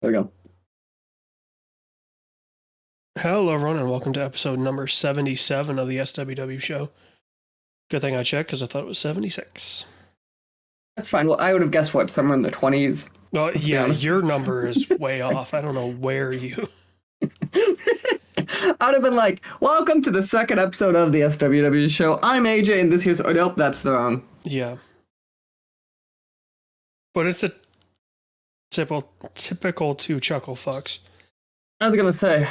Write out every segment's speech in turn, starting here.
There we go. Hello, everyone, and welcome to episode number 77 of the SWW Show. Good thing I checked because I thought it was 76. That's fine. Well, I would have guessed what, somewhere in the 20s. Well, Let's be yeah, honest. your number is way off. I don't know where you. I'd have been like, welcome to the second episode of the SWW Show. I'm AJ, and this here's. Oh, nope, that's wrong. Yeah. But it's a typical two chuckle fucks. I was going to say,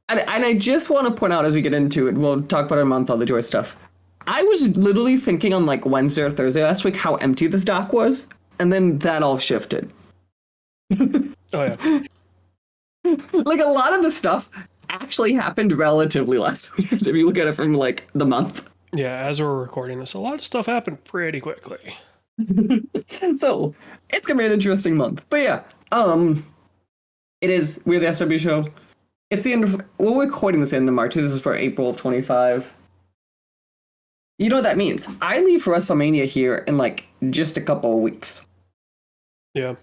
and I just want to point out as we get into it, we'll talk about our month on the joy stuff. I was literally thinking on like Wednesday or Thursday last week how empty this dock was, and then that all shifted. Oh, yeah. Like, a lot of the stuff actually happened relatively last week if you look at it from like the month. Yeah, as we're recording this, a lot of stuff happened pretty quickly. So it's gonna be an interesting month. But yeah, we're the SW show. It's the end of, we're recording this end of March. This is for April of 25. You know what that means? I leave for WrestleMania here in like just a couple of weeks. Yeah.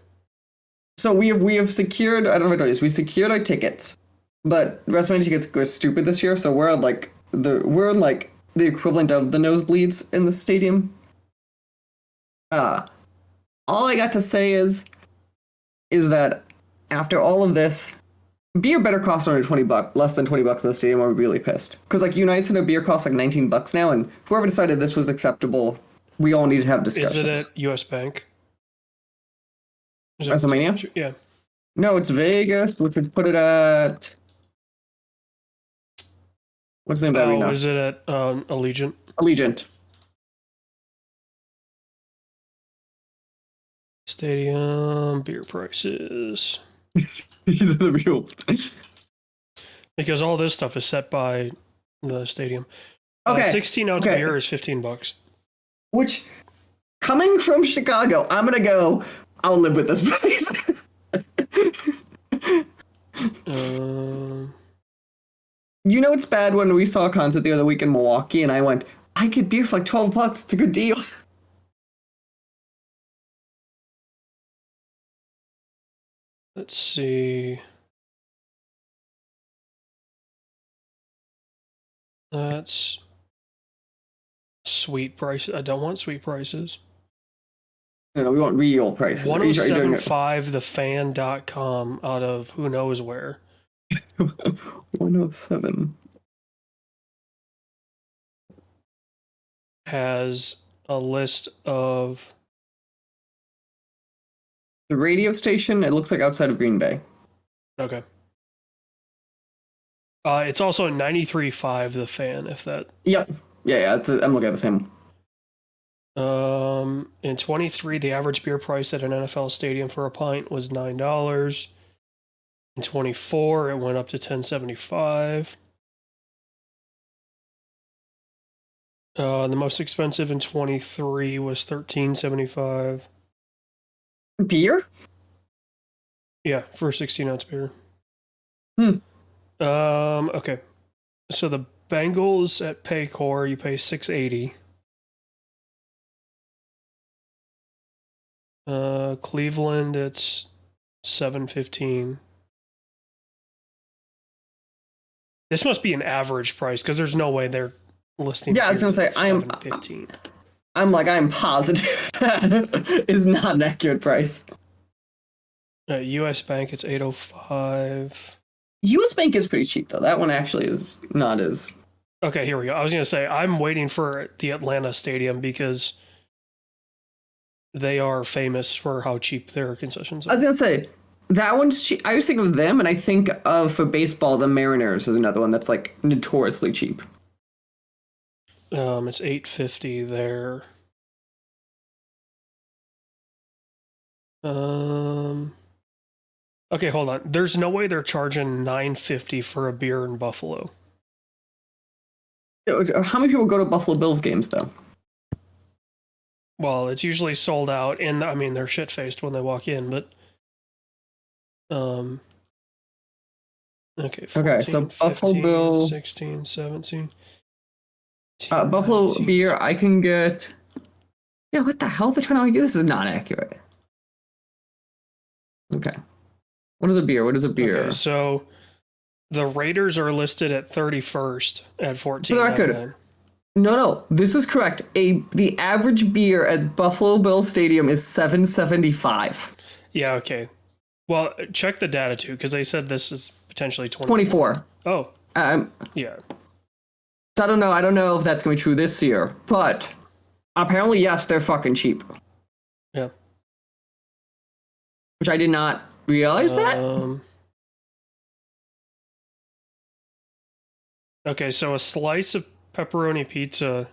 So we have secured, I don't know what it is, we secured our tickets, but WrestleMania tickets go stupid this year, so we're like the equivalent of the nosebleeds in the stadium. All I got to say is that after all of this, beer better cost under $20, less than $20 in the stadium, or we're really pissed. Because like United Center beer costs like $19 now, and whoever decided this was acceptable, we all need to have discussions. Is it at US Bank? WrestleMania? Yeah. No, it's Vegas, which would put it at. What's the name of that arena? Is it at Allegiant? Allegiant. Stadium beer prices. These are the real. Because all this stuff is set by the stadium. Okay. 16-ounce beer is $15. Which, coming from Chicago, I'm gonna go. I'll live with this price. You know it's bad when we saw a concert the other week in Milwaukee, and I went, I get beer for like $12. It's a good deal. Let's see. That's sweet prices. I don't want sweet prices. No, we want real prices. 1075thefan.com out of who knows where. 107 has a list of the radio station. It looks like outside of Green Bay. Okay. It's also 93.5 the fan, if that. Yep. Yeah. I'm looking at the same. In 23, the average beer price at an NFL stadium for a pint was $9. In 24, it went up to $10.75. The most expensive in 23 was $13.75. Beer? Yeah, for a 16-ounce beer. Okay. So the Bengals at Paycor, you pay $6.80. Cleveland, it's $7.15. This must be an average price because there's no way they're listing. Yeah, I was gonna say I'm positive that is not an accurate price. US Bank, it's $8.05. US Bank is pretty cheap though. That one actually is not as. Okay, here we go. I was gonna say I'm waiting for the Atlanta Stadium because they are famous for how cheap their concessions are. I was gonna say that one's cheap. I always think of them, and I think of for baseball, the Mariners is another one that's like notoriously cheap. It's $8.50 there. Okay, hold on. There's no way they're charging $9.50 for a beer in Buffalo. How many people go to Buffalo Bills games though? Well, it's usually sold out, and I mean they're shit faced when they walk in, but okay. 14, okay, so 15, Buffalo Bill 16, 17. Buffalo 19. beer, I can get. Yeah, what the hell? They're trying to argue this is not accurate. Okay. What is a beer? What is a beer? Okay, so the Raiders are listed at 31st at For the record, $14.99. no, this is correct. The average beer at Buffalo Bills Stadium is $7.75. Yeah, okay. Well, check the data too, because they said this is potentially 24. Oh, yeah. So I don't know. I don't know if that's going to be true this year, but apparently, yes, they're fucking cheap. Yeah. Which I did not realize that. Okay, so a slice of pepperoni pizza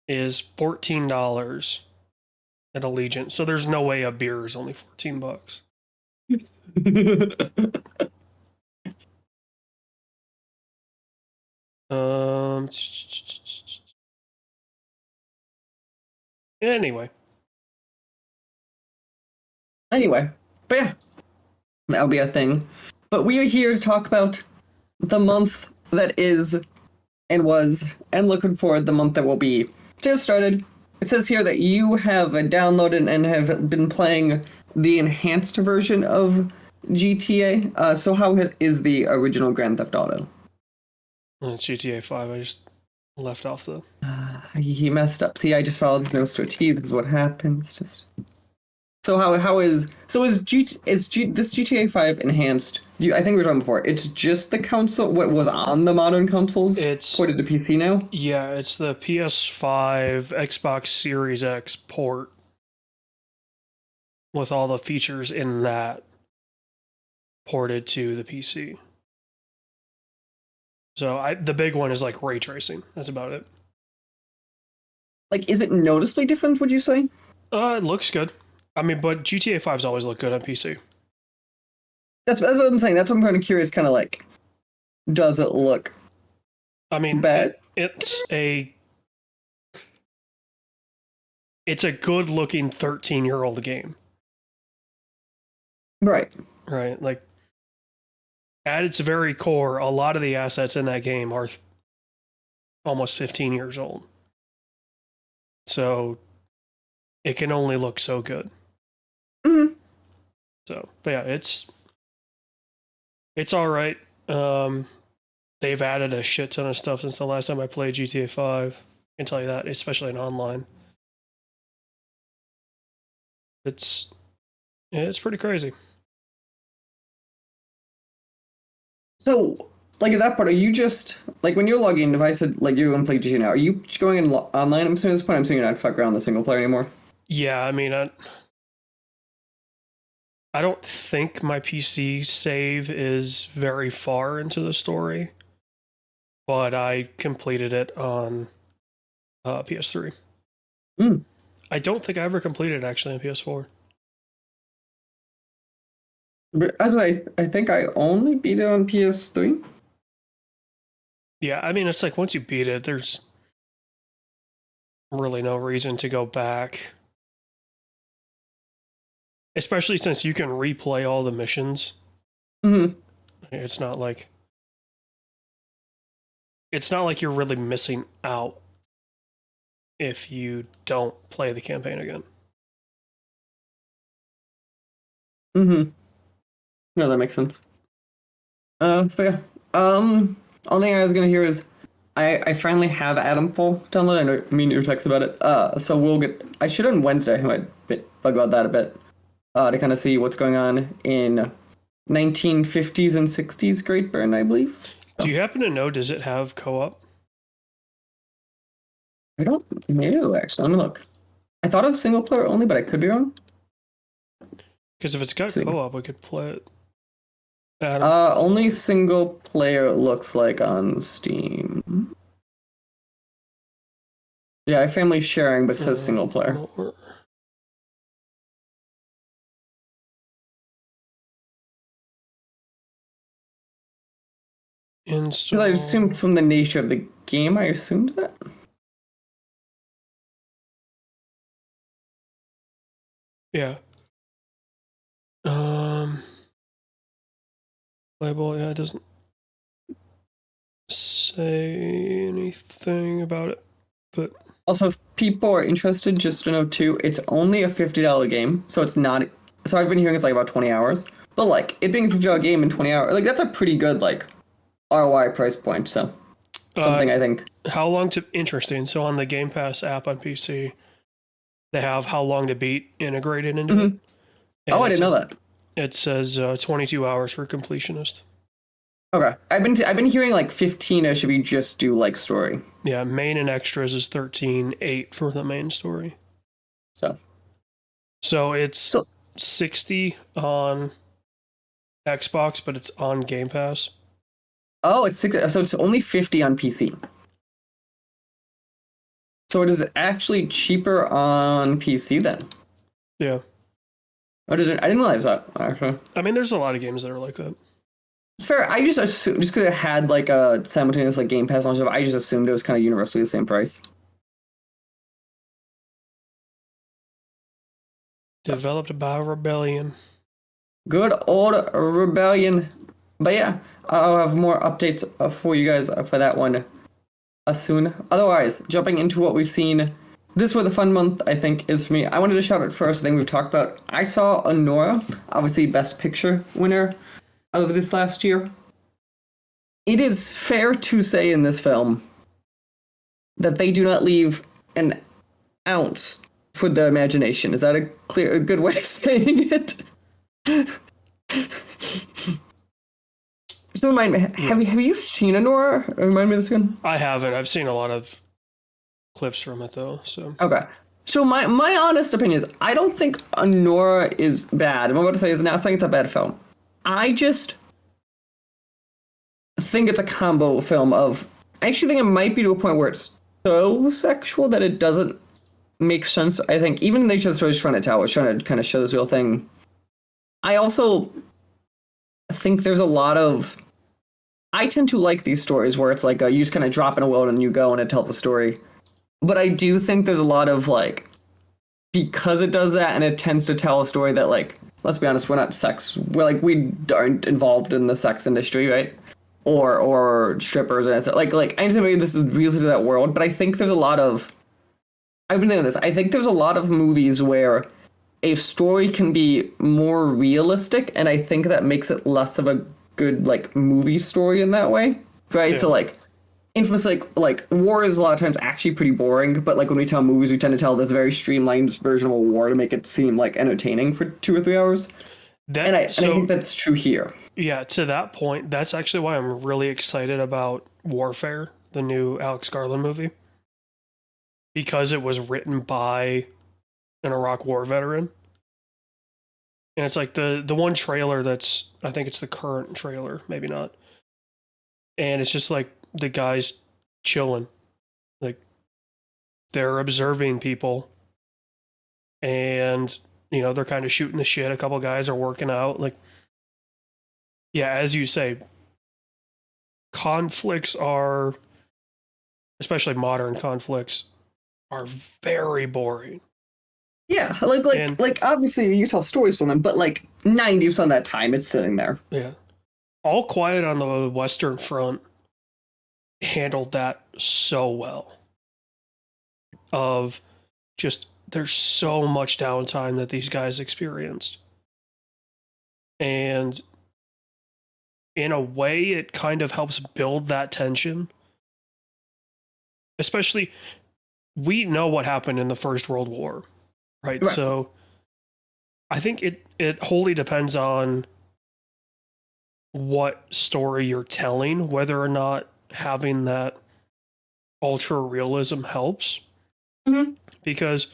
is $14 at Allegiant. So there's no way a beer is only $14. Anyway. But yeah, that'll be a thing. But we are here to talk about the month that is and was, and looking forward the month that will be. Just started. It says here that you have downloaded and have been playing the enhanced version of GTA. So how is the original Grand Theft Auto? It's GTA 5. I just left off the... He messed up. See, I just followed his nose to a T. This is what happens. So is this GTA 5 enhanced? I think we were talking before. It's just the console. What was on the modern consoles? It's ported to PC now. Yeah, it's the PS5, Xbox Series X port with all the features in that ported to the PC. So the big one is like ray tracing. That's about it. Like, is it noticeably different? Would you say? It looks good. I mean, but GTA 5's always looked good on PC. That's what I'm saying. That's what I'm kind of curious. Kind of like, does it look? I mean, bad? It's a good-looking 13-year-old game. Right. Right. Like, at its very core, a lot of the assets in that game are almost 15 years old. So it can only look so good. Mm-hmm. So, but yeah, it's all right. They've added a shit ton of stuff since the last time I played GTA 5. I can tell you that, especially in online. It's pretty crazy. So, like at that point, are you just like when you're logging in? If I said like you're going to play GTA now, are you going in online? I'm assuming at this point, I'm assuming you're not fuck around the single player anymore. Yeah, I mean, I don't think my PC save is very far into the story, but I completed it on PS3. I don't think I ever completed it actually on PS4. But I think I only beat it on PS3. Yeah, I mean, it's like once you beat it, there's really no reason to go back. Especially since you can replay all the missions. Mm-hmm. It's not like you're really missing out if you don't play the campaign again. Mm-hmm. No, that makes sense. But yeah. Only thing I was gonna hear is I finally have Adam Poll download. I know me and you text about it. So we'll get. I should on Wednesday. I might bug about that a bit. To kind of see what's going on in 1950s and 60s Great Britain, I believe. Do you happen to know, does it have co-op? I don't know, actually. Let me look. I thought of single player only, but I could be wrong. Because if it's got co-op, we could play it. Adam. Only single player it looks like on Steam. Yeah, I have family sharing, but it says single player. Install. I assume from the nature of the game, I assumed that. Yeah. Playable, yeah, it doesn't say anything about it, but also, if people are interested, just to know too, it's only a $50 game, so it's not. So I've been hearing it's like about 20 hours, But like it being a $50 game in 20 hours, like that's a pretty good like ROI price point. So something I think. How long to interesting. So on the Game Pass app on PC, they have how long to beat integrated into it. Oh, I didn't know that. It says 22 hours for completionist. Okay, I've been hearing like 15 should we just do like story. Yeah, main and extras is 13.8 for the main story. So it's 60 on Xbox, but it's on Game Pass. Oh, it's 60, so it's only 50 on PC. So it is actually cheaper on PC then. Yeah. I didn't realize that actually. I mean, there's a lot of games that are like that. Fair. I just assumed, just because it had like a simultaneous like Game Pass launch, I just assumed it was kind of universally the same price. Developed by Rebellion. Good old Rebellion. But yeah, I'll have more updates for you guys for that one soon. Otherwise, jumping into what we've seen. This was a fun month, I think, is for me. I wanted to shout out first, I think we've talked about. I saw Honora, obviously Best Picture winner of this last year. It is fair to say in this film that they do not leave an ounce for the imagination. Is that a good way of saying it? So remind me, have you seen Honora? Remind me of this again. I haven't. I've seen a lot of clips from it though. So okay. So my honest opinion is I don't think Honora is bad. I'm about to say is not saying it's a bad film. I just think it's a combo film of. I actually think it might be to a point where it's so sexual that it doesn't make sense. I think even in the nature of the story, trying to tell, it's trying to kind of show this real thing. I also think there's a lot of. I tend to like these stories where it's like you just kind of drop in a world and you go and it tells a story. But I do think there's a lot of like, because it does that and it tends to tell a story that like, let's be honest, we're not sex. We aren't involved in the sex industry, right? Or strippers and stuff. Like I understand maybe this is real to that world, but I think there's a lot of. I've been thinking of this. I think there's a lot of movies where a story can be more realistic, and I think that makes it less of a good like movie story in that way, right? Yeah. So like. Infamous, like war is a lot of times actually pretty boring, but like when we tell movies, we tend to tell this very streamlined version of a war to make it seem like entertaining for 2 or 3 hours. And I think that's true here. Yeah, to that point, that's actually why I'm really excited about Warfare, the new Alex Garland movie, because it was written by an Iraq War veteran, and it's like the one trailer that's I think it's the current trailer, maybe not, and it's just like. The guys chilling, like they're observing people and they're kind of shooting the shit. A couple guys are working out. Like, yeah, as you say, conflicts are, especially modern conflicts, are very boring. Yeah, like obviously you tell stories from them, but like 90% of that time it's sitting there. Yeah. All Quiet on the Western Front handled that so well. Of just there's so much downtime that these guys experienced. And in a way, it kind of helps build that tension. Especially, we know what happened in the First World War, right? So I think it wholly depends on what story you're telling, whether or not having that ultra realism helps. Mm-hmm. Because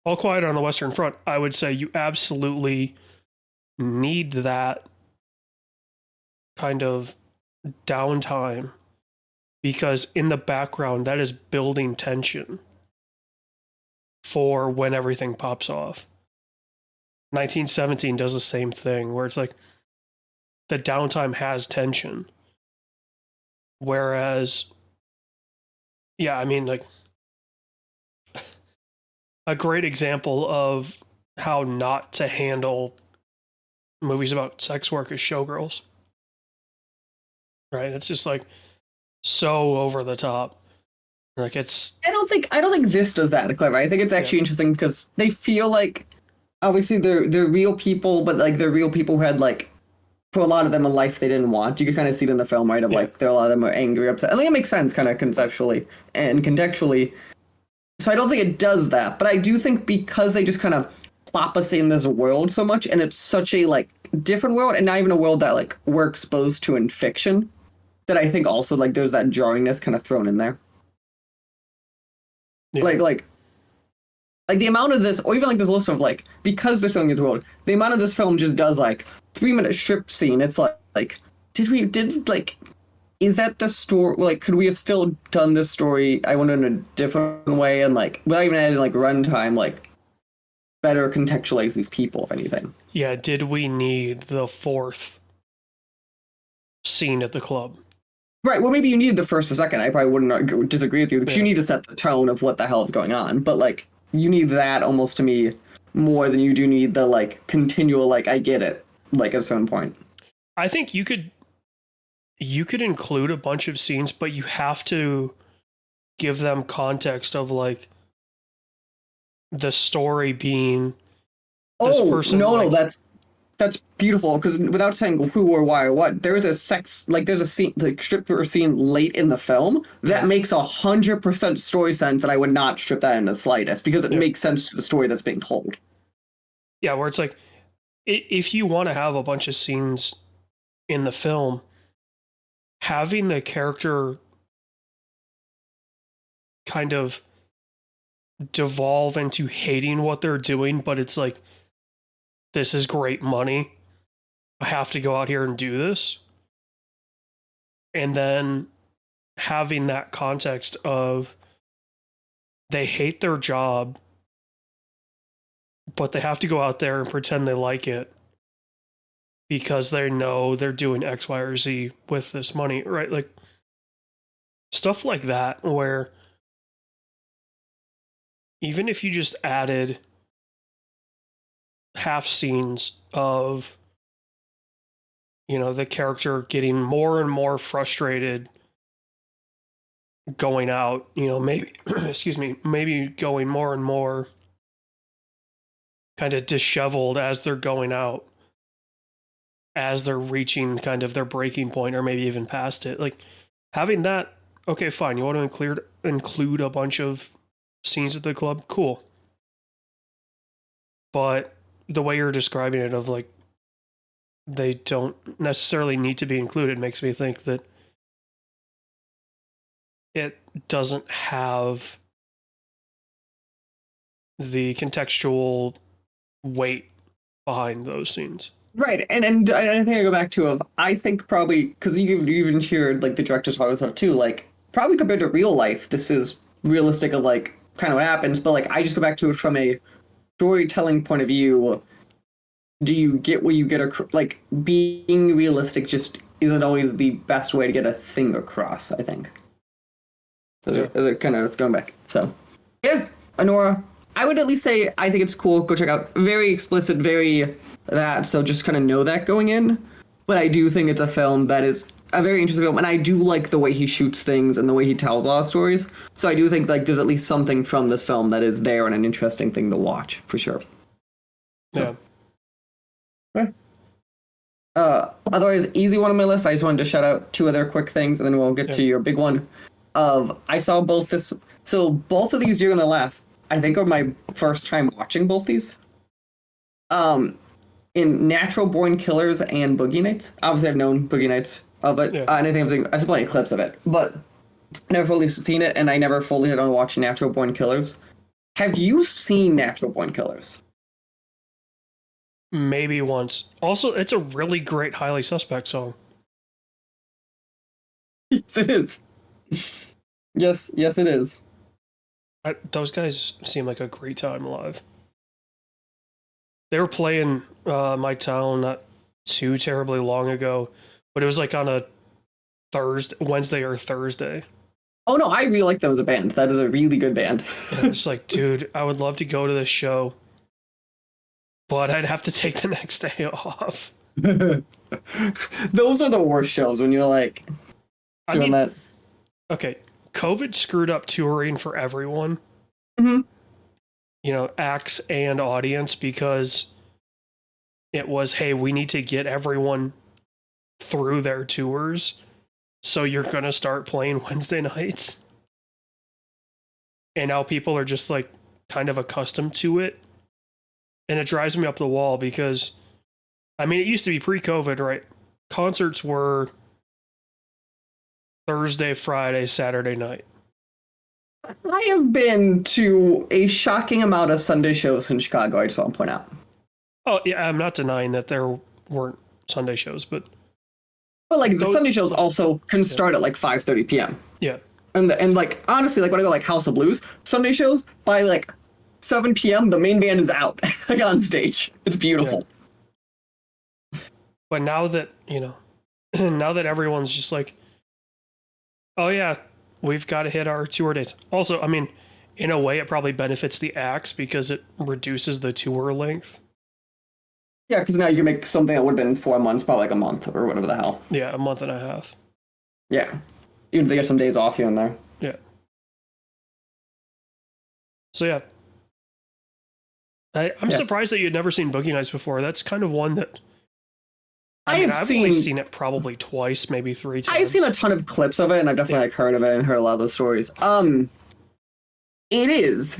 All Quiet on the Western Front, I would say you absolutely need that kind of downtime, because in the background that is building tension for when everything pops off. 1917 does the same thing, where it's like the downtime has tension. Whereas, yeah, I mean, like, a great example of how not to handle movies about sex work is Showgirls. Right? It's just like so over the top. Like it's. I don't think this does that, Clever. I think it's actually interesting because they feel like obviously they're real people, but like they're real people who had like for a lot of them a life they didn't want. You can kind of see it in the film, right? Of like there a lot of them are angry, upset. I think it makes sense kind of conceptually and contextually. So I don't think it does that, but I do think because they just kind of plop us in this world so much, and it's such a like different world, and not even a world that like we're exposed to in fiction, that I think also like there's that jarringness kind of thrown in there. Yeah. Like the amount of this, or even like this list of like, because they're showing you the world, the amount of this film just does like 3-minute strip scene. It's like is that the story? Like, could we have still done this story? I wonder in a different way, and like without even adding like runtime, like better contextualize these people, if anything. Yeah, did we need the 4th scene at the club? Right. Well, maybe you needed the first or second. I probably wouldn't disagree with you because you need to set the tone of what the hell is going on. But like, you need that almost to me more than you do need the like continual like I get it like at a certain point. I think you could include a bunch of scenes, but you have to give them context of like the story being this person. No, that's beautiful because without saying who or why or what, there's a scene like stripper scene late in the film that makes 100% story sense, and I would not strip that in the slightest because it makes sense to the story that's being told. Yeah, where it's like if you want to have a bunch of scenes in the film, having the character kind of devolve into hating what they're doing, but it's like, this is great money, I have to go out here and do this. And then having that context of they hate their job, but they have to go out there and pretend they like it because they know they're doing X, Y, or Z with this money, right? Like stuff like that, where even if you just added half scenes of, you know, the character getting more and more frustrated going out, you know, maybe, excuse me, maybe going more and more kind of disheveled as they're going out, as they're reaching kind of their breaking point or maybe even past it. Like having that, okay, fine, you want to include a bunch of scenes at the club, cool. But the way you're describing it of like they don't necessarily need to be included makes me think that it doesn't have the contextual weight behind those scenes. Right, and I think I go back to I think probably because you even hear like the director's talk about too, like probably compared to real life, this is realistic of like kind of what happens, but like I just go back to it from a storytelling point of view. Do you get what you get? Like being realistic just isn't always the best way to get a thing across, I think. So as it kind of it's going back. So yeah, Honora, I would at least say I think it's cool. Go check out. Very explicit, very that. So just kind of know that going in. But I do think it's a film that is a very interesting film, and I do like the way he shoots things and the way he tells a lot of stories. So I do think like there's at least something from this film that is there and an interesting thing to watch for sure. Yeah. Okay. Otherwise, easy one on my list. I just wanted to shout out 2 other quick things, and then we'll get to your big one. I saw both this. So both of these, you're gonna laugh. I think are my first time watching both these. In Natural Born Killers and Boogie Nights. Obviously, I've known Boogie Nights of it, and I think I've seen plenty of clips of it, but never fully seen it, and I never fully had on watch Natural Born Killers. Have you seen Natural Born Killers? Maybe once. Also, it's a really great Highly Suspect song. Yes, it is. Yes, it is. Those guys seem like a great time live. They were playing my town not too terribly long ago, but it was like on a Wednesday or Thursday. Oh no, I really like them as a band. That is a really good band. And it's like, dude, I would love to go to this show, but I'd have to take the next day off. Those are the worst shows when you're like doing that. Okay, COVID screwed up touring for everyone. Mm-hmm. acts and audience, because it was, hey, we need to get everyone through their tours, so you're gonna start playing Wednesday nights. And now people are just like kind of accustomed to it, and it drives me up the wall, because I mean, it used to be pre-COVID, right? Concerts were Thursday, Friday, Saturday night. I have been to a shocking amount of Sunday shows in Chicago, I just want to point out. Oh, yeah, I'm not denying that there weren't Sunday shows, but like the Sunday shows also can start at like 5:30 p.m. Yeah. And like honestly, like when I go like House of Blues, Sunday shows by like 7 p.m. the main band is out like on stage. It's beautiful. Yeah. But now that, now that everyone's just like, oh yeah, we've got to hit our tour dates. Also, I mean, in a way, it probably benefits the acts because it reduces the tour length. Yeah, because now you can make something that would have been 4 months, probably like a month or whatever the hell. Yeah, a month and a half. Yeah. Even if they get some days off here and there. Yeah. So yeah. I'm surprised that you'd never seen Boogie Nights before. That's kind of one that I've only seen it probably twice, maybe 3 times. I've seen a ton of clips of it, and I've definitely like heard of it and heard a lot of those stories. It is.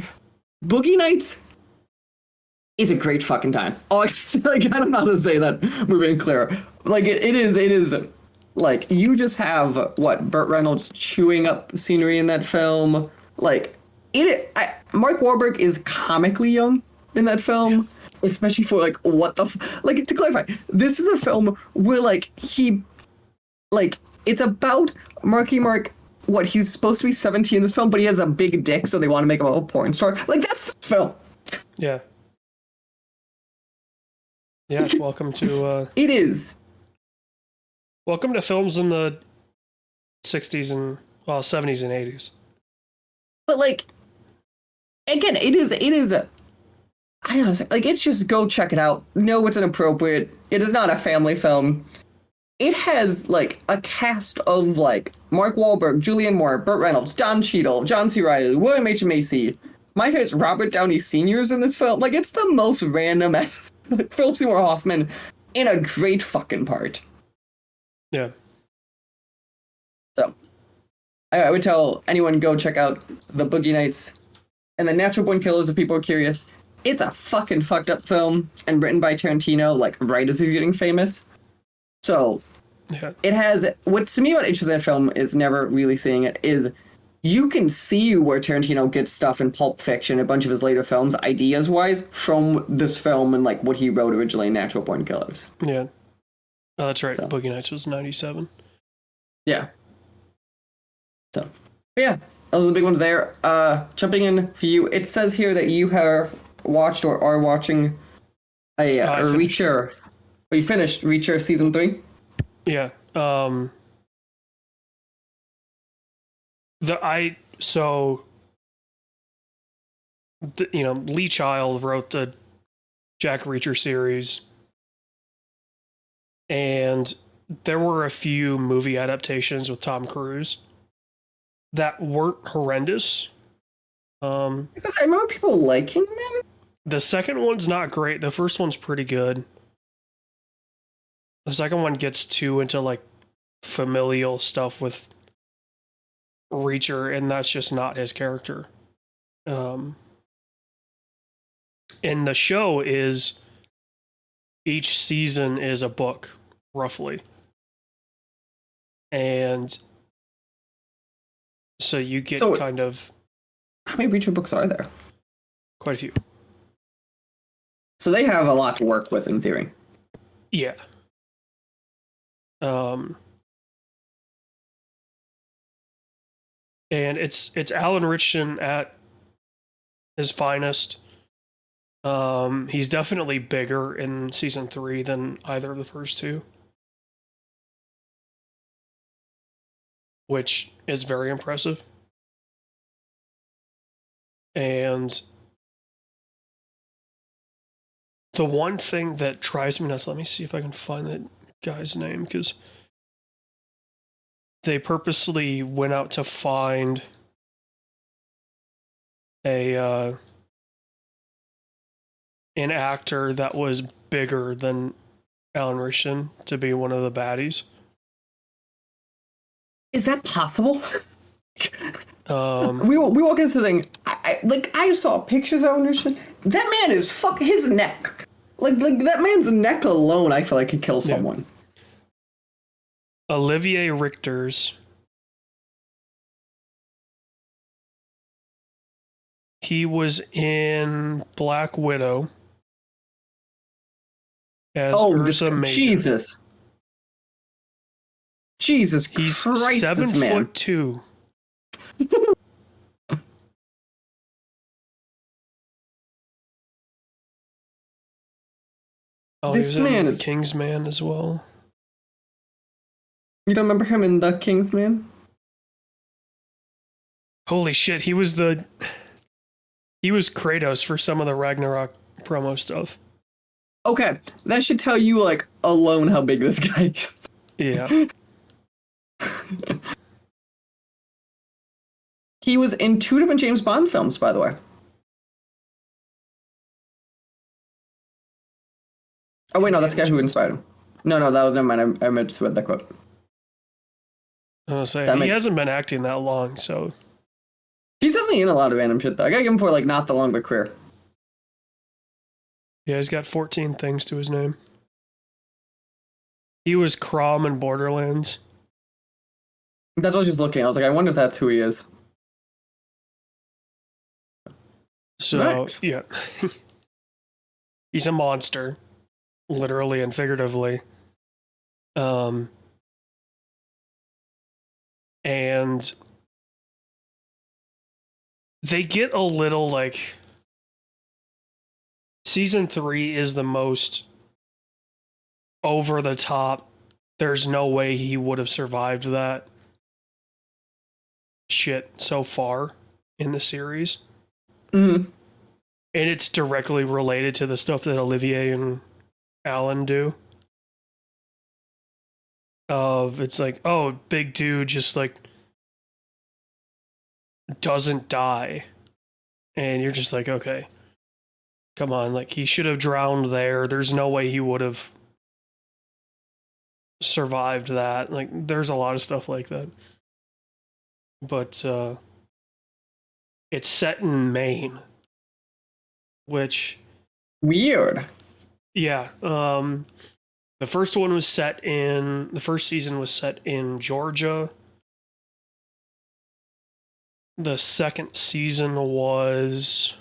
Boogie Nights is a great fucking time. Oh, like, I don't know how to say that. We're being clear. Like it is. Like you just have Burt Reynolds chewing up scenery in that film. Like Mark Wahlberg is comically young in that film, especially for like what the like to clarify. This is a film where like it's about Marky Mark. What, he's supposed to be 17 in this film, but he has a big dick, so they want to make him a porn star. Like that's this film. Yeah. Yeah, welcome to... It is. Welcome to films in the 60s and, 70s and 80s. But, like, again, it is, I don't know, like, it's just go check it out. No, it's inappropriate. It is not a family film. It has, like, a cast of, like, Mark Wahlberg, Julianne Moore, Burt Reynolds, Don Cheadle, John C. Reilly, William H. Macy. My favorite's Robert Downey Sr.'s in this film. Like, it's the most random Philip Seymour Hoffman in a great fucking part. Yeah. So, I would tell anyone go check out the Boogie Nights and the Natural Born Killers if people are curious. It's a fucking fucked up film and written by Tarantino, like, right as he's getting famous. So, yeah. It has, what's to me about interesting in that film is never really seeing it, is you can see where Tarantino gets stuff in Pulp Fiction, a bunch of his later films, ideas-wise, from this film and, like, what he wrote originally in Natural Born Killers. Yeah. Oh, that's right. So. Boogie Nights was 97. Yeah. So, yeah, those are the big ones there. Jumping in for you, it says here that you have watched or are watching a Reacher. Or you finished Reacher Season 3? Yeah. Lee Child wrote the Jack Reacher series, and there were a few movie adaptations with Tom Cruise that weren't horrendous. Because I remember people liking them. The second one's not great. The first one's pretty good. The second one gets too into like familial stuff with Reacher, and that's just not his character. And the show is, each season is a book, roughly. And so you get kind of... How many Reacher books are there? Quite a few. So they have a lot to work with in theory. Yeah. And it's Alan Ritchson at his finest. He's definitely bigger in season 3 than either of the first two, which is very impressive. And the one thing that drives me nuts, let me see if I can find that guy's name, because they purposely went out to find a an actor that was bigger than Alan Richardson to be one of the baddies. Is that possible? Um, we walk into the thing. I saw pictures of Alan Richardson. That man is his neck. Like that man's neck alone, I feel like could kill someone. Olivier Richters. He was in Black Widow as Ursa Major. Jesus He's Christ, 7'2". Oh, This he was man in is Kingsman as well. You don't remember him in The Kingsman? Holy shit, he was Kratos for some of the Ragnarok promo stuff. Okay, that should tell you, like, alone how big this guy is. Yeah. He was in 2 different James Bond films, by the way. Oh, wait, no, that's the guy who inspired him. No, that was, never mind, I meant to read that quote. I was gonna say, he hasn't been acting that long, so... He's definitely in a lot of random shit, though. I gotta give him for, like, not the long, but career. Yeah, he's got 14 things to his name. He was Crom in Borderlands. That's what I was just looking. I was like, I wonder if that's who he is. So, nice. Yeah. He's a monster. Literally and figuratively. And they get a little, like... Season 3 is the most over the top. There's no way he would have survived that shit so far in the series. Mm-hmm. And it's directly related to the stuff that Olivier and Alan do. It's like, oh, big dude just like doesn't die. And you're just like, okay, come on, like he should have drowned there. There's no way he would have survived that. Like there's a lot of stuff like that. But it's set in Maine, which weird. Yeah. The first one was set in the first season was set in Georgia. The second season was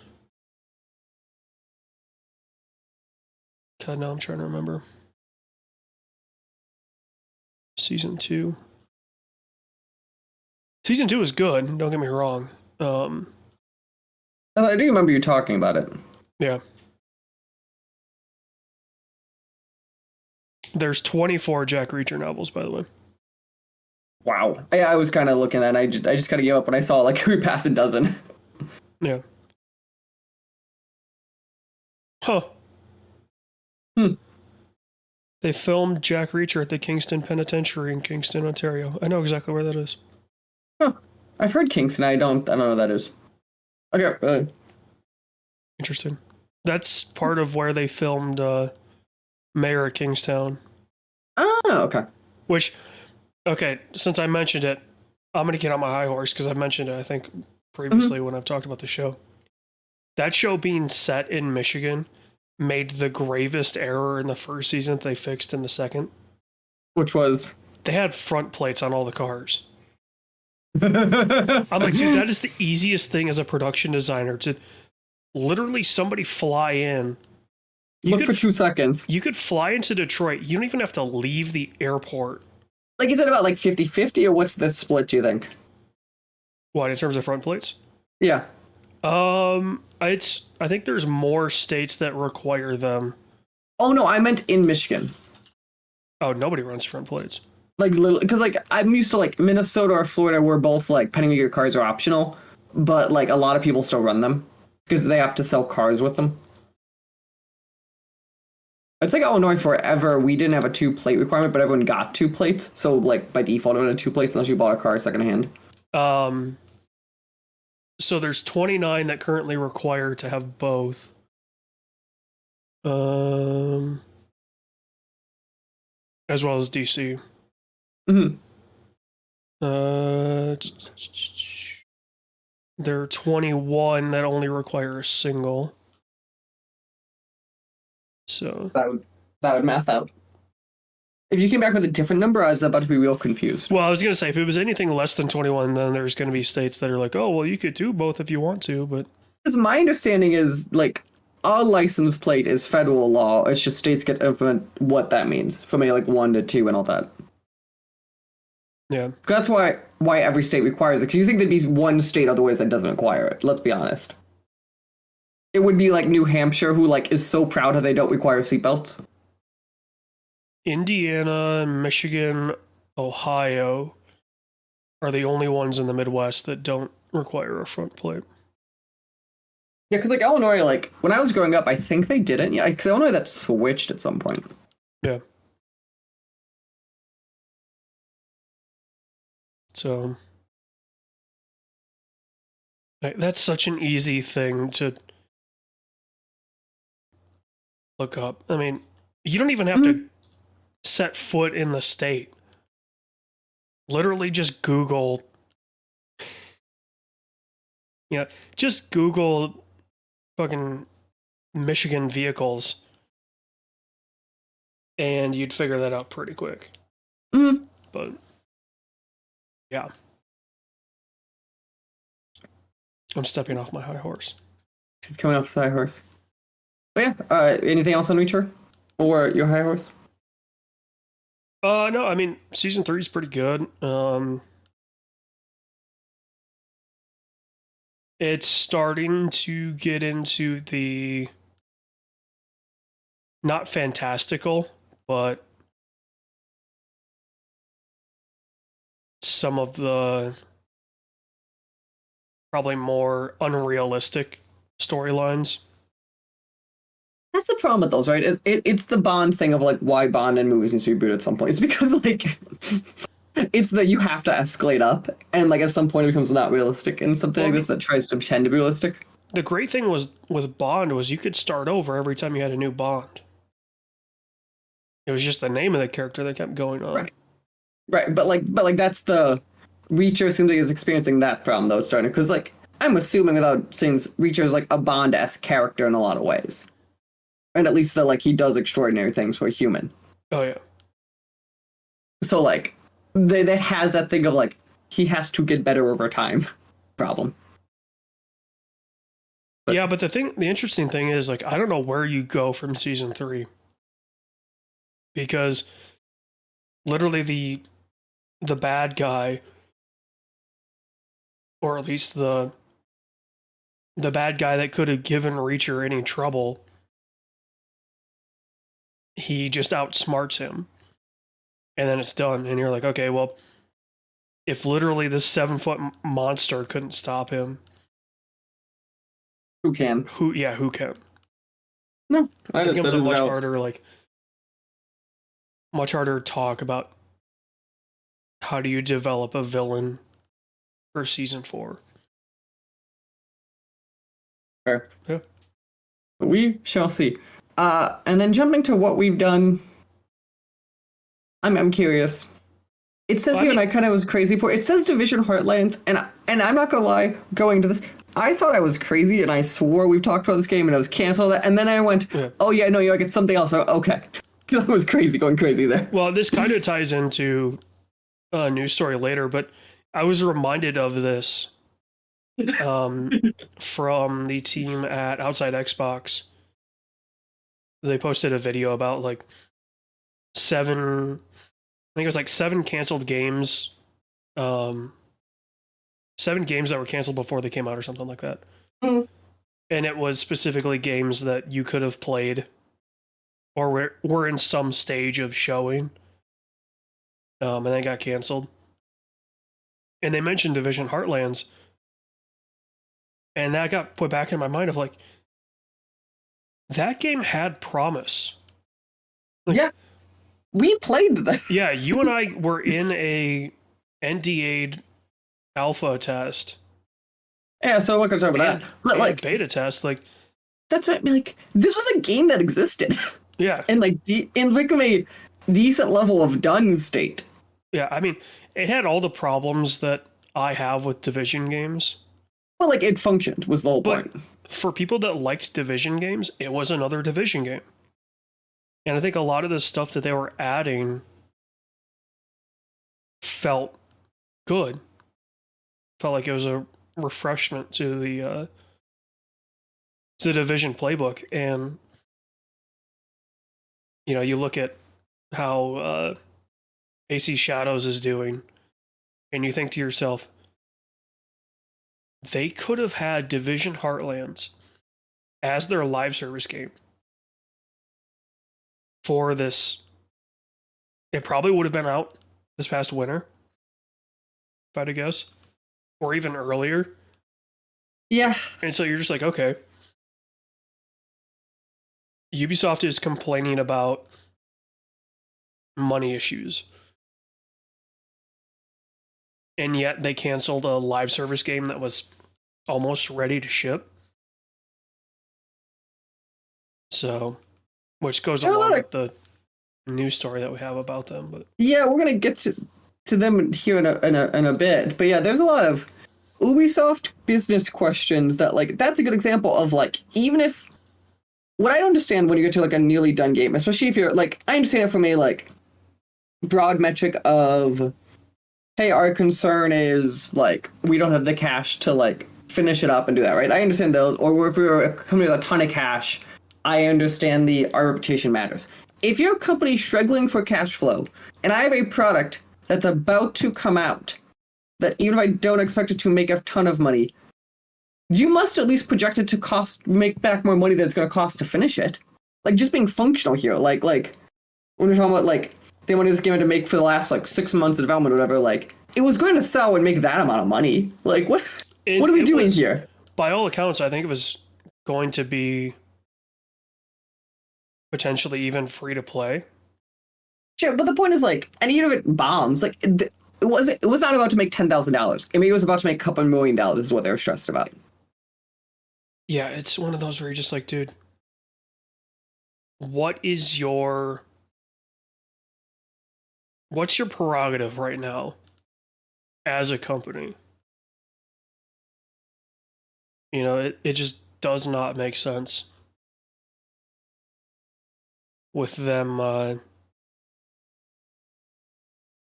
God, now I'm trying to remember. Season 2. Season 2 is good, don't get me wrong. I do remember you talking about it. Yeah. There's 24 Jack Reacher novels, by the way. Wow. I was kind of looking at it, I just kind of gave up when I saw like we passed a dozen. Yeah. Huh. They filmed Jack Reacher at the Kingston Penitentiary in Kingston, Ontario. I know exactly where that is. Huh. I've heard Kingston. I don't know what that is. Okay. Interesting. That's part of where they filmed Mayor of Kingstown. Oh, okay. Which, okay, since I mentioned it, I'm going to get on my high horse because I mentioned it, I think, previously when I've talked about the show. That show being set in Michigan made the gravest error in the first season that they fixed in the second. Which was? They had front plates on all the cars. I'm like, dude, that is the easiest thing as a production designer to literally somebody fly in. Look for 2 seconds. You could fly into Detroit. You don't even have to leave the airport. Like, is it about like 50-50 or what's the split, do you think? What, in terms of front plates? Yeah. I think there's more states that require them. Oh no, I meant in Michigan. Oh, nobody runs front plates. Like, because like I'm used to like Minnesota or Florida, where both like depending on your cars are optional, but like a lot of people still run them because they have to sell cars with them. It's like Illinois forever. We didn't have a 2-plate requirement, but everyone got 2 plates. So like by default, everyone had 2 plates unless you bought a car secondhand. So there's 29 that currently require to have both. As well as DC. Mm-hmm. There are 21 that only require a single. So that would math out. If you came back with a different number, I was about to be real confused. Well, I was going to say, if it was anything less than 21, then there's going to be states that are like, oh, well, you could do both if you want to, but... Because my understanding is, like, a license plate is federal law. It's just states get to implement what that means from a, like, 1 to 2 and all that. Yeah. That's why every state requires it. Because you think there'd be one state otherwise that doesn't require it. Let's be honest. It would be like New Hampshire, who, like, is so proud that they don't require seatbelts. Indiana, Michigan, Ohio are the only ones in the Midwest that don't require a front plate. Yeah, because, like, Illinois, like, when I was growing up, I think they didn't. Yeah, because Illinois that switched at some point. Yeah. So, like, that's such an easy thing to look up. I mean, you don't even have to set foot in the state. Literally just Google. Yeah, just Google fucking Michigan vehicles and you'd figure that out pretty quick. Mm. But yeah. I'm stepping off my high horse. He's coming off the high horse. But yeah, anything else on Reacher? Or your high horse? No, I mean, season 3 is pretty good. It's starting to get into the not fantastical, but some of the probably more unrealistic storylines. That's the problem with those, right? It's the Bond thing of, like, why Bond in movies needs to be rebooted at some point. It's because, like, it's that you have to escalate up, and, like, at some point it becomes not realistic, and something like this that tries to pretend to be realistic. The great thing was with Bond was you could start over every time you had a new Bond. It was just the name of the character that kept going on. Right, but that's the Reacher seems like is experiencing that problem though. It's starting because, like, I'm assuming without saying Reacher is like a Bond-esque character in a lot of ways, and at least that, like, he does extraordinary things for a human. Oh yeah. So, like, that has that thing of, like, he has to get better over time problem. But, yeah, but the interesting thing is, like, I don't know where you go from season 3. Because literally the bad guy, or at least the bad guy that could have given Reacher any trouble, he just outsmarts him. And then it's done. And you're like, okay, well, if literally this 7-foot monster couldn't stop him, who can? Who can? No, it becomes a much harder, like, much harder talk about how do you develop a villain for season 4. Fair. Yeah. We shall see. And then jumping to what we've done, I'm curious. It says here, and I kind of was crazy for it. Says Division Heartlands, and I'm not gonna lie, going to this, I thought I was crazy, and I swore we've talked about this game, and it was canceled. And then I went, oh yeah, no, you're like, it's something else. So, okay. I was going crazy there. Well, this kind of ties into a news story later, but I was reminded of this from the team at Outside Xbox. They posted a video about, like, 7 canceled games. 7 games that were canceled before they came out or something like that. Mm. And it was specifically games that you could have played or were in some stage of showing, and then got canceled. And they mentioned Division Heartlands, and that got put back in my mind of, like, that game had promise. Like, yeah, we played that. Yeah, you and I were in a NDA'd alpha test. Yeah, so we're not gonna talk about that. But, like, beta test, like, That's what I mean. Like, this was a game that existed, Yeah. and like in like a decent level of done state. Yeah, I mean, it had all the problems that I have with Division games. Well, like it functioned was the whole But point. for people that liked Division games, it was another Division game. And I think a lot of the stuff that they were adding felt good. Felt like it was a refreshment to the Division playbook. And you know, you look at how AC Shadows is doing, and you think to yourself, they could have had Division Heartlands as their live service game for this. It probably would have been out this past winter, if I had to guess, or even earlier. Yeah. And so you're just like, okay, Ubisoft is complaining about money issues, and yet they canceled a live service game that was almost ready to ship. So, which goes along with the news story that we have about them. But yeah, we're gonna get to them here in a bit. But yeah, there's a lot of Ubisoft business questions that like that's a good example of like even if what I don't understand when you get to like a nearly done game, especially if you're like I understand it from a like broad metric of hey, our concern is like we don't have the cash to like finish it up and do that, right? I understand those. Or if we're a company with a ton of cash, I understand our reputation matters. If you're a company struggling for cash flow, and I have a product that's about to come out, that even if I don't expect it to make a ton of money, you must at least project it to make back more money than it's going to cost to finish it. Like just being functional here, like when we're talking about like they wanted this game to make for the last like 6 months of development or whatever, like it was going to sell and make that amount of money. Like what are we doing here? By all accounts, I think it was going to be potentially even free to play. Sure, but the point is like, and even if it bombs, like it was not about to make $10,000. I mean, it was about to make a couple $1 million. Is what they were stressed about. Yeah, it's one of those where you're just like, dude, what's your prerogative right now as a company? You know, it just does not make sense with them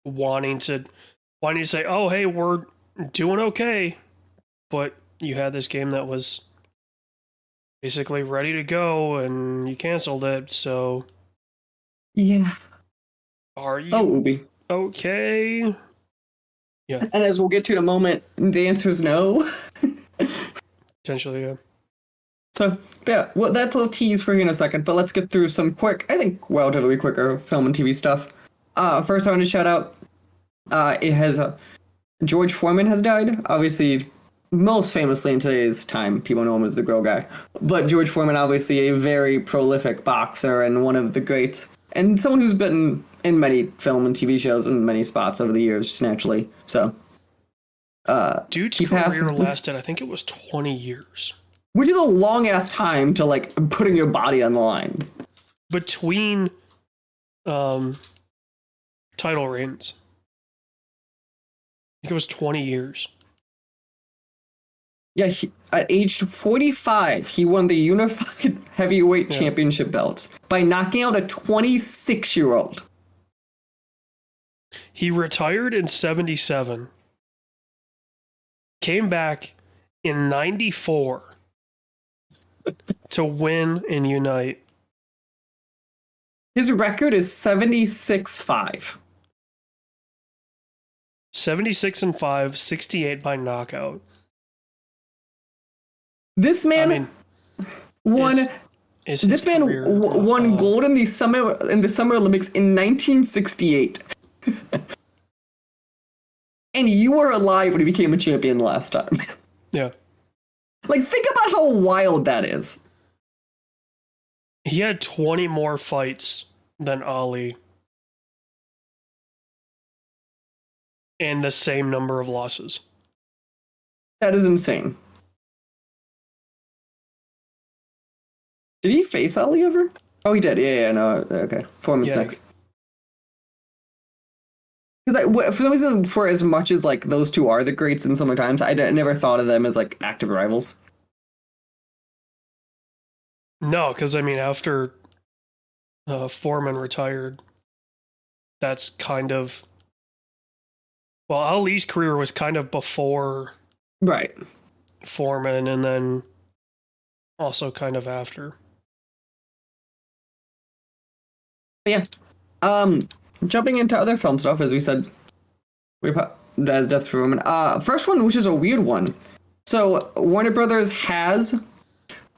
wanting to say, oh, hey, we're doing okay, but you had this game that was basically ready to go and you canceled it, so yeah. Are you Ubi. okay? Yeah. And as we'll get to in a moment, the answer is no. Potentially, yeah. So, yeah, well, that's a little tease for you in a second, but let's get through some quick, I think, relatively quicker film and TV stuff. First, I want to shout out, George Foreman has died. Obviously, most famously in today's time, people know him as the Grill Guy. But George Foreman, obviously a very prolific boxer and one of the greats, and someone who's been in many film and TV shows and many spots over the years, just naturally. So, dude's career lasted, I think it was 20 years. Which is a long ass time to like putting your body on the line. Between title reigns. I think it was 20 years. Yeah, at age 45, he won the Unified Heavyweight Championship belts by knocking out a 26-year-old. He retired in 77. Came back in 94 to win and unite. His record is 76-5. 76-5, 68 by knockout. This man won gold in the Summer Olympics in 1968. And you were alive when he became a champion last time. Yeah. Like, think about how wild that is. He had 20 more fights than Ali. And the same number of losses. That is insane. Did he face Ali ever? Oh, he did. Yeah, no. Okay. Foreman's Yeah. next. For some reason, for as much as like those two are the greats in similar times, I never thought of them as like active rivals. No, because I mean, after Foreman retired, that's kind of, well, Ali's career was kind of before Right. Foreman, and then also kind of after. But yeah. Jumping into other film stuff, as we said, we put Death for Women. First one, which is a weird one. So Warner Brothers has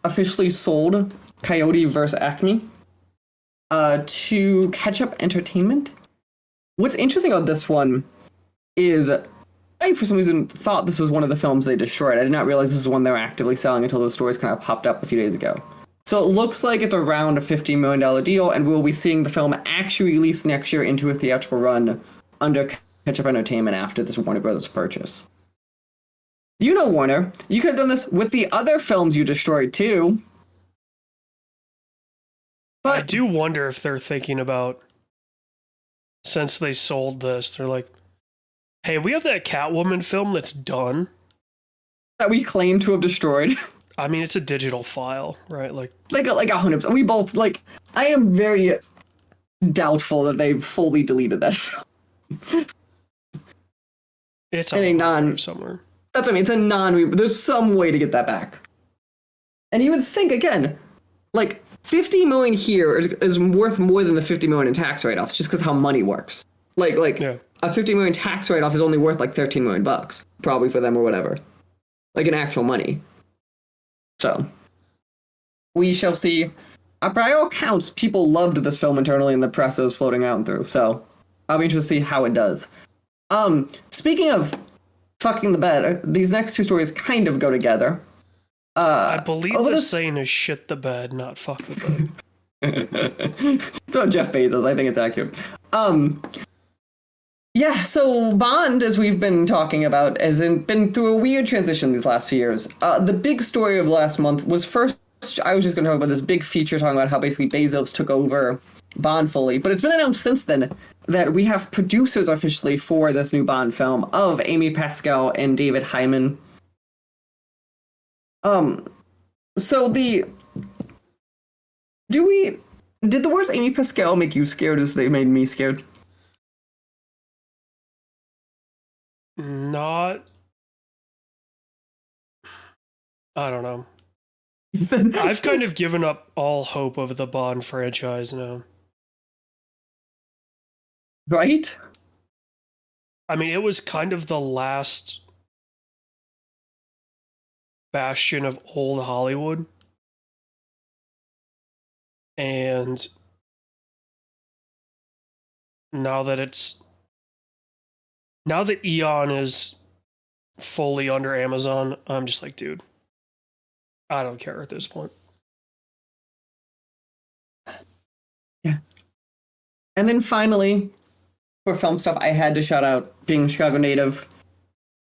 officially sold Coyote vs. Acme to Ketchup Entertainment. What's interesting about this one is I, for some reason, thought this was one of the films they destroyed. I did not realize this was one they were actively selling until those stories kind of popped up a few days ago. So it looks like it's around a $15 million deal, and we'll be seeing the film actually released next year into a theatrical run under Ketchup Entertainment after this Warner Brothers purchase. You know, Warner, you could have done this with the other films you destroyed, too. But I do wonder if they're thinking about, since they sold this, they're like, hey, we have that Catwoman film that's done. That we claim to have destroyed. I mean, it's a digital file, right? Like 100%. We both, I am very doubtful that they've fully deleted that film. It's in a non somewhere. That's what I mean. It's a non. There's some way to get that back. And you would think again, like $50 million here is worth more than the $50 million in tax write-offs, just because how money works. Like yeah. A $50 million tax write-off is only worth like $13 million bucks, probably for them or whatever, like in actual money. So we shall see. By all accounts, people loved this film internally in the press it was floating out and through. So I'll be interested to see how it does. Speaking of fucking the bed, these next two stories kind of go together. I believe the saying is shit the bed, not fuck the bed. So Jeff Bezos, I think it's accurate. Yeah, so Bond, as we've been talking about, has been through a weird transition these last few years. The big story of last month was first, I was just going to talk about this big feature talking about how basically Bezos took over Bond fully, but it's been announced since then that we have producers officially for this new Bond film of Amy Pascal and David Hyman. So did the words Amy Pascal make you scared as they made me scared? Not. I don't know. I've kind of given up all hope of the Bond franchise now. Right? I mean, it was kind of the last bastion of old Hollywood. And now that Eon is fully under Amazon, I'm just like, dude, I don't care at this point. Yeah. And then finally, for film stuff, I had to shout out, being a Chicago native,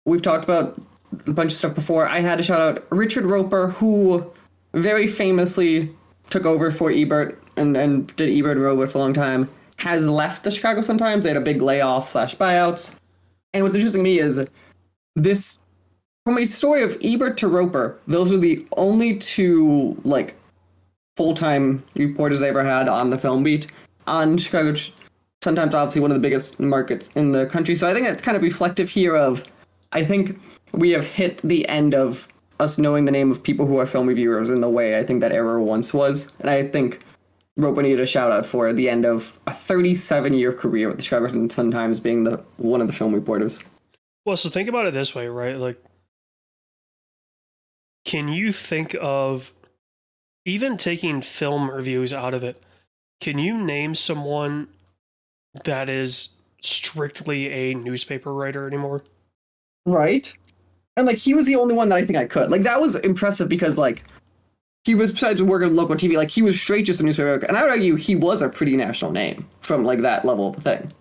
we've talked about a bunch of stuff before. I had to shout out Richard Roper, who very famously took over for Ebert and did Ebert and Robert for a long time, has left the Chicago Sun-Times. They had a big layoff / buyouts. And what's interesting to me is this, from a story of Ebert to Roper, those were the only two full-time reporters they ever had on the film beat on Chicago. Sometimes obviously one of the biggest markets in the country. So I think that's kind of reflective here of, I think we have hit the end of us knowing the name of people who are film reviewers in the way I think that era once was. And I think Roper needed a shout out for the end of a 37-year career with the Chicago Sun-Times being one of the film reporters. Well, so think about it this way, right? Like, can you think of, even taking film reviews out of it, can you name someone that is strictly a newspaper writer anymore? Right. And he was the only one that I think I could. That was impressive because he was, besides working on local TV, he was straight just a newspaper. And I would argue he was a pretty national name from that level of a thing.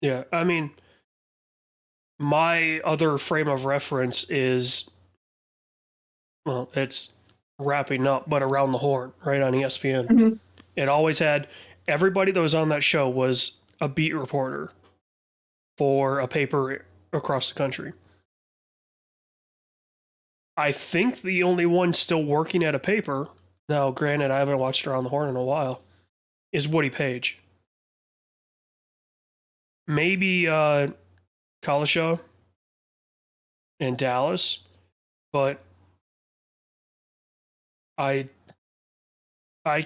Yeah, I mean, my other frame of reference is, well, it's wrapping up, but Around the Horn, right, on ESPN. Mhm. It always had everybody that was on that show was a beat reporter for a paper across the country. I think the only one still working at a paper, now granted I haven't watched Around the Horn in a while, is Woody Page. Maybe Kalasha in Dallas, but I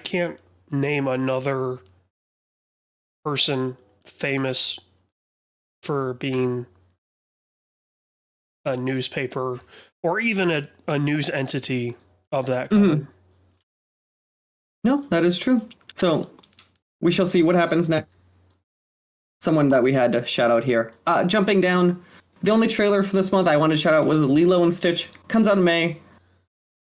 can't name another person famous for being a newspaper or even a news entity of that kind. No, that is true. So we shall see what happens next. Someone that we had to shout out here. Jumping down, the only trailer for this month I wanted to shout out was Lilo and Stitch. Comes out in May.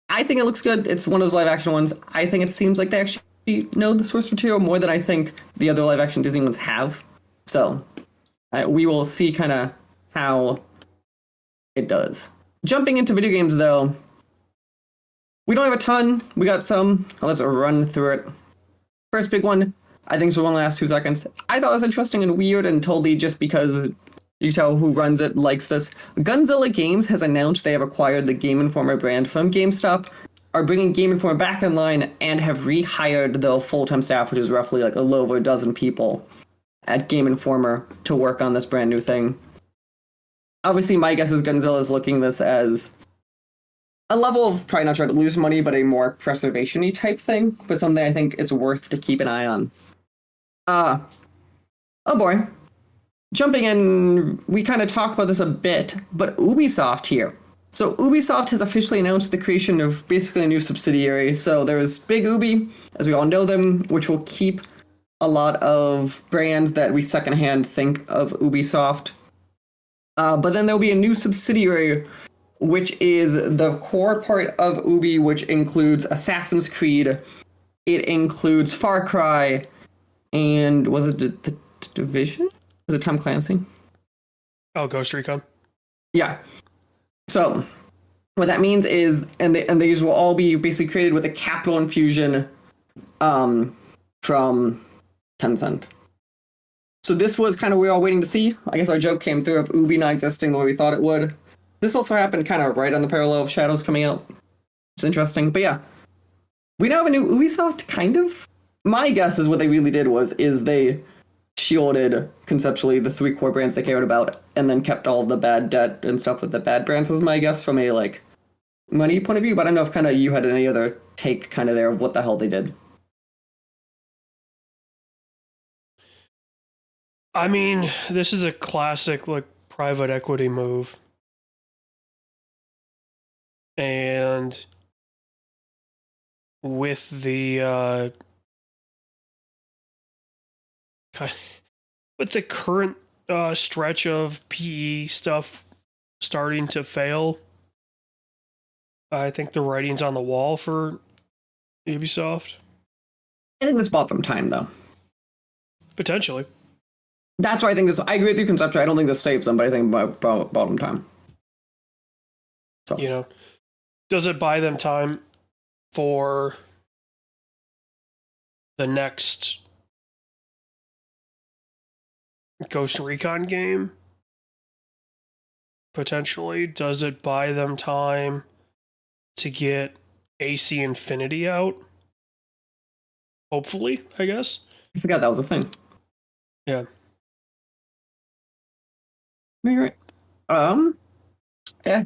I think it looks good. It's one of those live action ones. I think it seems like they actually know the source material more than I think the other live action Disney ones have. So we will see kind of how it does. Jumping into video games, though, we don't have a ton. We got some. Let's run through it. First big one, I think, is one last 2 seconds. I thought it was interesting and weird, and totally just because you tell who runs it likes this. Gunzilla Games has announced they have acquired the Game Informer brand from GameStop, are bringing Game Informer back online, and have rehired the full-time staff, which is roughly like a little over a dozen people at Game Informer to work on this brand new thing. Obviously, my guess is Gunzilla is looking this as a level of probably not trying to lose money, but a more preservation-y type thing, but something I think is worth to keep an eye on. Oh boy. Jumping in, we kind of talked about this a bit, but Ubisoft here. So Ubisoft has officially announced the creation of basically a new subsidiary. So there's Big Ubi, as we all know them, which will keep a lot of brands that we secondhand think of Ubisoft. But then there'll be a new subsidiary, which is the core part of Ubi, which includes Assassin's Creed. It includes Far Cry, and was it the Division? Was it Tom Clancy? Oh, Ghost Recon. Yeah. So what that means is, and these will all be basically created with a capital infusion from Tencent. So this was kind of we were all waiting to see. I guess our joke came through of Ubi not existing the way we thought it would. This also happened kind of right on the parallel of Shadows coming out. It's interesting. But yeah, we now have a new Ubisoft, kind of. My guess is what they really did is they shielded conceptually the three core brands they cared about, and then kept all of the bad debt and stuff with the bad brands, is my guess from a like money point of view. But I don't know if kind of you had any other take kind of there of what the hell they did. I mean, this is a classic like private equity move. And with the with the current stretch of PE stuff starting to fail, I think the writing's on the wall for Ubisoft. I think this bought them time, though. Potentially. That's why I think this. I agree with you conceptually. I don't think this saves them, but I think it bought them time. So. You know, does it buy them time for the next Ghost Recon game? Potentially. Does it buy them time to get AC Infinity out? Hopefully, I guess. I forgot that was a thing. Yeah. No, you're right. Yeah.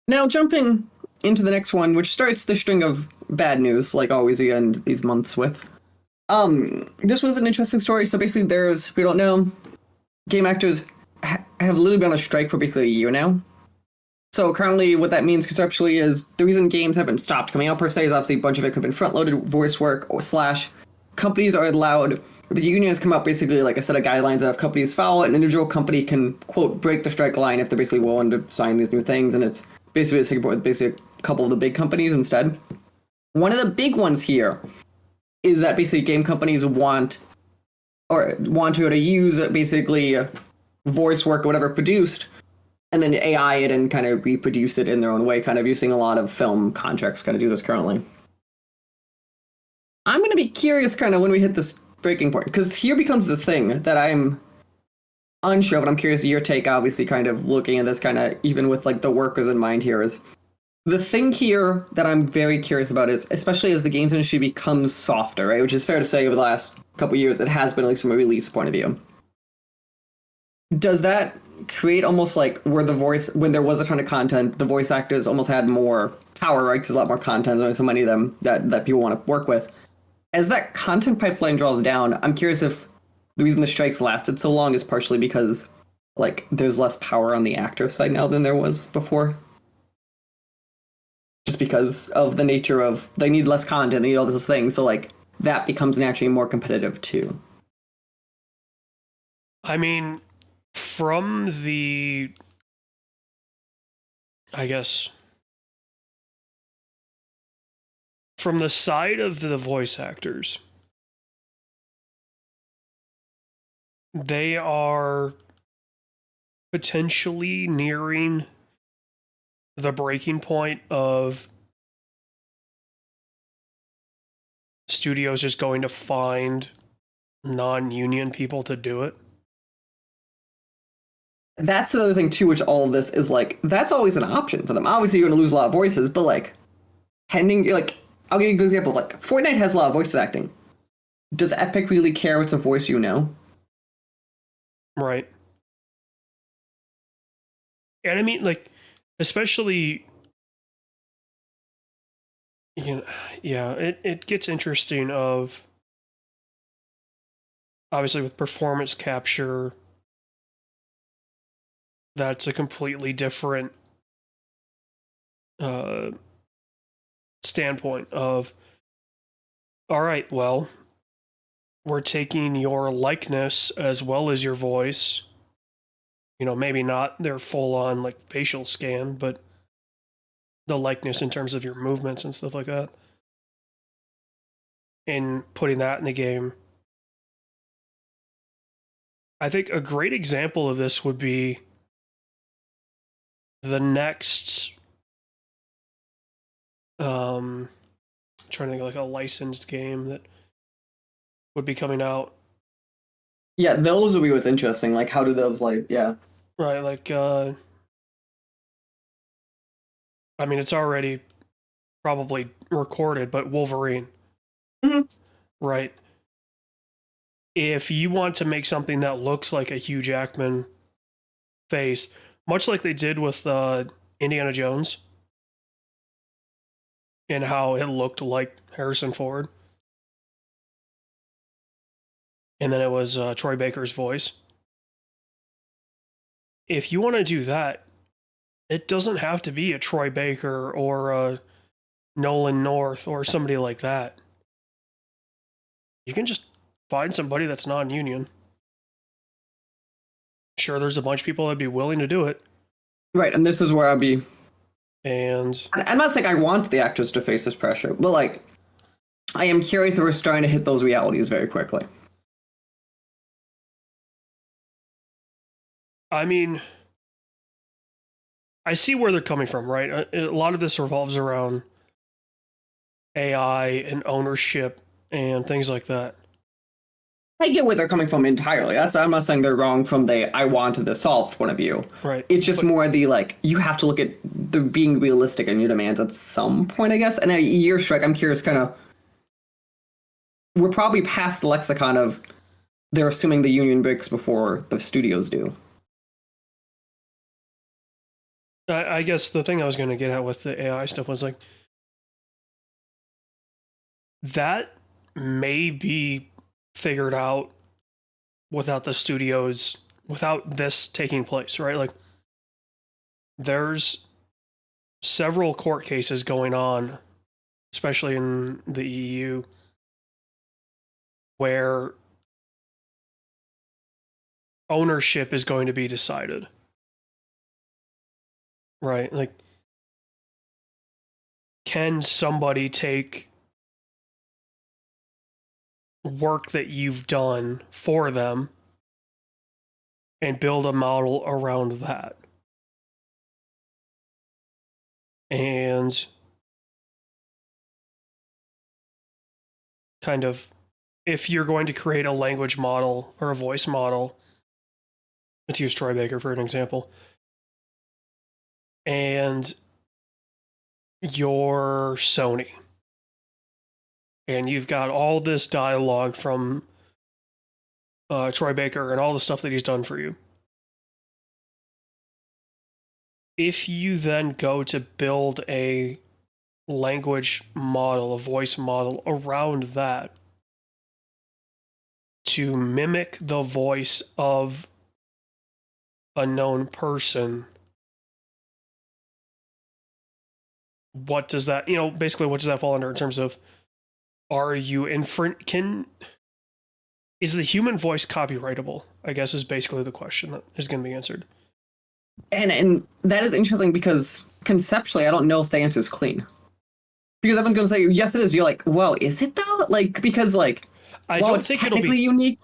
Now jumping into the next one, which starts the string of bad news, like always you end these months with. This was an interesting story. So basically there's, we don't know, game actors have literally been on a strike for basically a year now. So currently what that means conceptually is the reason games haven't stopped coming out per se is obviously a bunch of it could have been front-loaded voice work or / companies are allowed, the union has come up basically like a set of guidelines that if companies follow, an individual company can, quote, break the strike line if they're basically willing to sign these new things, and it's basically a Singapore with basically a couple of the big companies instead. One of the big ones here is that basically game companies want to be able to use basically voice work or whatever produced and then AI it and kind of reproduce it in their own way, kind of using a lot of film contracts kind of do this currently. I'm going to be curious kind of when we hit this breaking point, because here becomes the thing that I'm unsure of, and I'm curious of your take, obviously, kind of looking at this kind of even with like the workers in mind here is the thing here that I'm very curious about is, especially as the games industry becomes softer, right, which is fair to say over the last couple of years, it has been, at least from a release point of view. Does that create almost like where the voice, when there was a ton of content, the voice actors almost had more power, right? Because there's a lot more content, there's so many of them that people want to work with. As that content pipeline draws down, I'm curious if the reason the strikes lasted so long is partially because like there's less power on the actor side now than there was before. Just because of the nature of they need less content, they need all this thing, so like that becomes naturally more competitive too. I mean, from the, I guess, from the side of the voice actors, they are potentially nearing the breaking point of studios just going to find non-union people to do it. That's the other thing too, which all of this is like, that's always an option for them. Obviously you're gonna lose a lot of voices, but like pending, like, I'll give you a good example. Like Fortnite has a lot of voice acting. Does Epic really care what's a voice you know? Right. And I mean, like, especially, you know, yeah, it gets interesting of, obviously with performance capture, that's a completely different standpoint of, all right, well, we're taking your likeness as well as your voice, you know, maybe not their full-on like facial scan, but the likeness in terms of your movements and stuff like that, and putting that in the game. I think a great example of this would be the next trying to think of like a licensed game that would be coming out. Yeah, those would be what's interesting. Like, how do those like? Yeah, Right, like I mean, it's already probably recorded, but Wolverine. Mhm. Right. If you want to make something that looks like a Hugh Jackman face, much like they did with Indiana Jones, and how it looked like Harrison Ford, and then it was Troy Baker's voice. If you want to do that, it doesn't have to be a Troy Baker or a Nolan North or somebody like that. You can just find somebody that's non-union. Sure, there's a bunch of people that'd be willing to do it. Right, and this is where I'll be. And I'm not saying I want the actors to face this pressure, but like, I am curious that we're starting to hit those realities very quickly. I mean, I see where they're coming from, right? A lot of this revolves around AI and ownership and things like that. I get where they're coming from entirely. I'm not saying they're wrong from the I want this solved point of view. Right. It's just more the like you have to look at the being realistic in your demands at some point, I guess. And a year strike, I'm curious, kind of. We're probably past the lexicon of they're assuming the union breaks before the studios do. I guess the thing I was going to get at with the AI stuff was like, that may be figured out without the studios, without this taking place, right? Like, there's several court cases going on, especially in the EU, where ownership is going to be decided. Right? Like, can somebody take work that you've done for them and build a model around that? and kind of, if you're going to create a language model or a voice model, let's use Troy Baker for an example, and you're Sony, and you've got all this dialogue from Troy Baker and all the stuff that he's done for you. If you then go to build a language model, a voice model around that to mimic the voice of a known person, what does that, basically what does that fall under in terms of, are you is the human voice copyrightable? I guess is basically the question that is going to be answered. And that is interesting because conceptually, I don't know if the answer is clean. Because everyone's going to say, yes, it is. You're like, well, is it though? Like, because like, I while don't it's think technically it'll be unique,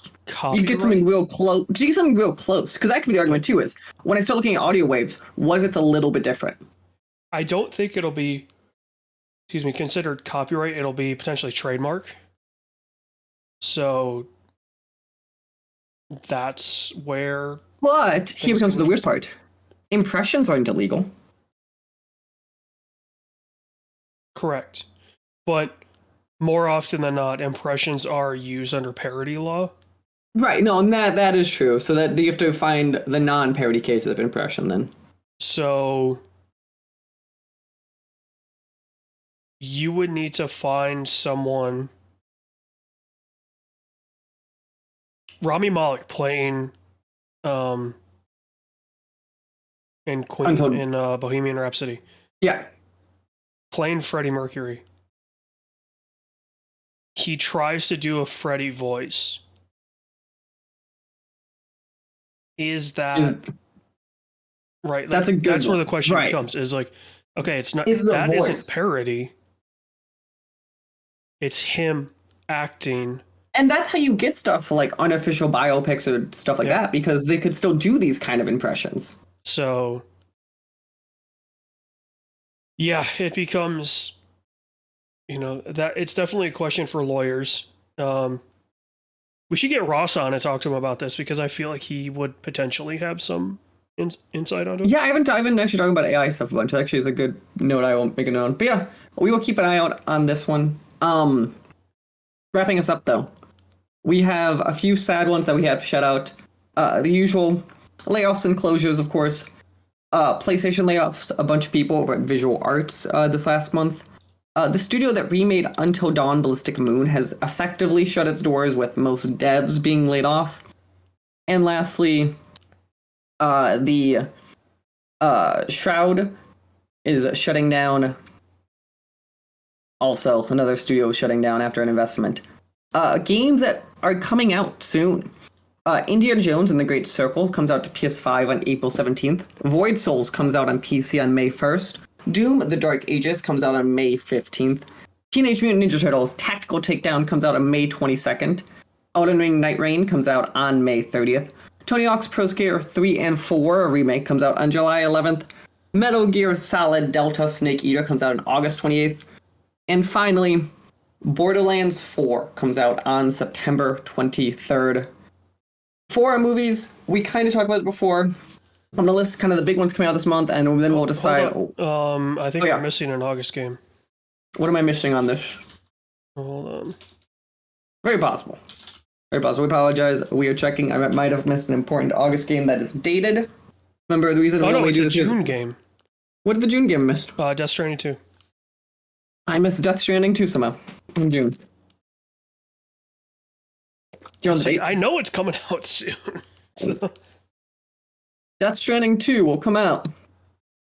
you get something real close. Do you get something real close? Because that could be the argument too, is when I start looking at audio waves, what if it's a little bit different? I don't think it'll be, considered copyright. It'll be potentially trademark. So that's where. But here comes the weird part. Impressions aren't illegal. Correct. But more often than not, impressions are used under parody law. Right, no, and that is true. So that you have to find the non-parody cases of impression then. So you would need to find someone. Rami Malek playing in Queen in Bohemian Rhapsody. Yeah. Playing Freddie Mercury. He tries to do a Freddie voice. Is that right? That's a good. That's where the question becomes. Is like, okay, it's not that isn't parody. It's him acting. And that's how you get stuff like unofficial biopics or stuff like that, because they could still do these kind of impressions. So, yeah, it becomes, that it's definitely a question for lawyers. We should get Ross on and talk to him about this because I feel like he would potentially have some insight on it. Yeah, I haven't actually talked about AI stuff a bunch. That actually is a good note. I won't make a note. But yeah, we will keep an eye out on this one. Wrapping us up though, we have a few sad ones that we have to shout out. The usual layoffs and closures, of course. PlayStation layoffs a bunch of people over at Visual Arts this last month. The studio that remade Until Dawn Ballistic Moon has effectively shut its doors, with most devs being laid off. And lastly, the Shroud is shutting down. Also, another studio is shutting down after an investment. Games that are coming out soon. Indiana Jones and the Great Circle comes out to PS5 on April 17th. Void Souls comes out on PC on May 1st. Doom: The Dark Ages comes out on May 15th. Teenage Mutant Ninja Turtles Tactical Takedown comes out on May 22nd. Elden Ring Night Rain comes out on May 30th. Tony Hawk's Pro Skater 3 and 4, a remake, comes out on July 11th. Metal Gear Solid Delta Snake Eater comes out on August 28th. And finally, Borderlands 4 comes out on September 23rd. For our movies, we kind of talked about it before. I'm going to list kind of the big ones coming out this month, and then we'll decide. I think we're missing an August game. What am I missing on this? Hold on. Very possible. Very possible. We apologize. We are checking. I might have missed an important August game that is dated. Remember, the reason we only do this is... it's a June game. What did the June game miss? Death Stranding 2. I missed Death Stranding 2 somehow. In June. I know it's coming out soon. So. Death Stranding 2 will come out.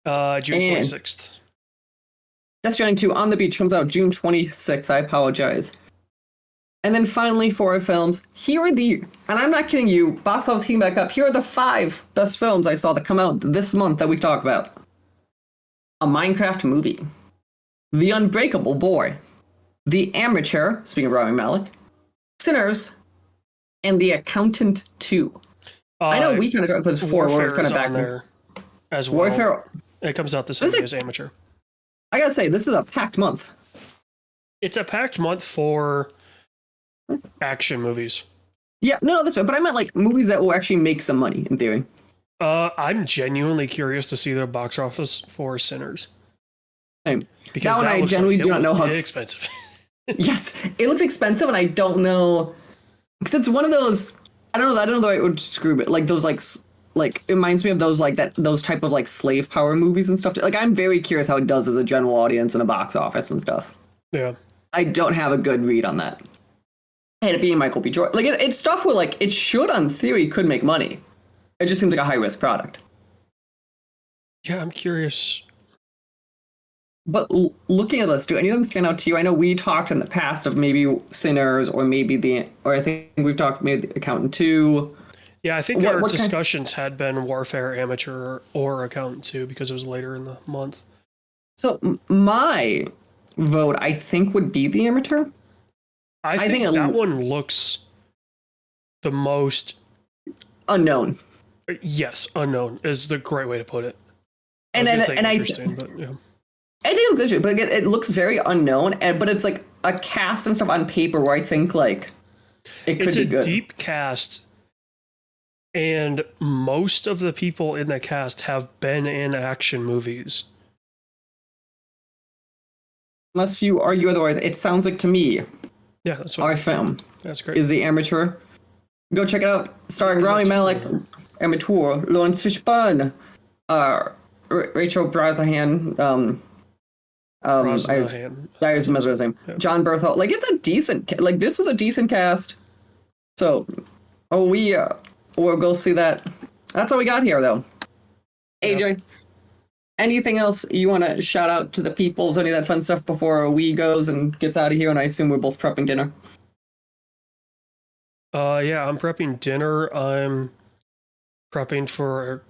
June 26th. Death Stranding 2 On the Beach comes out June 26th. I apologize. And then finally, for our films, here are the, and I'm not kidding you, box office came back up. Here are the 5 best films I saw that come out this month that we talk about. A Minecraft movie. The Unbreakable Boy. The Amateur, speaking of Rami Malek. Sinners. And The Accountant 2. I know we kind of talked about this before, where it's kind of back there as well. Warfare. It comes out the same day as Amateur. I gotta say, this is a packed month. It's a packed month for action movies. Yeah, no, that's right. But I meant like movies that will actually make some money in theory. I'm genuinely curious to see the box office for Sinners. Same. Because that one I genuinely do not know how expensive. Yes, it looks expensive, and I don't know because it's one of those. I don't know the right word to describe it. Like those, like it reminds me of those those type of like slave power movies and stuff. Like I'm very curious how it does as a general audience in a box office and stuff. Yeah, I don't have a good read on that. And it being Michael B. Jordan, like it's stuff where like it should, on theory, could make money. It just seems like a high risk product. Yeah, I'm curious. But looking at this, do any of them stand out to you? I know we talked in the past of maybe Sinners, or I think we've talked maybe The Accountant 2. Yeah, I think our discussions had been Warfare, Amateur, or Accountant 2 because it was later in the month. So my vote, I think, would be The Amateur. I think that one looks the most unknown. Yes, unknown is the great way to put it. But yeah. I think it looks interesting, but again, it looks very unknown, but it's like a cast and stuff on paper where I think like it could be good. It's a deep cast, and most of the people in the cast have been in action movies. Unless you argue otherwise, it sounds like to me. Yeah, that's what our film. That's great. Is The Amateur. Go check it out. Starring Rami Malek, Amateur, Lawrence Fishburne, Rachel Brosnahan, John Berthel. Like it's a decent, like this is a decent cast. So, we'll go see that. That's all we got here, though. AJ, anything else you want to shout out to the peoples? Any of that fun stuff before we goes and gets out of here? And I assume we're both prepping dinner. Yeah, I'm prepping dinner. I'm prepping for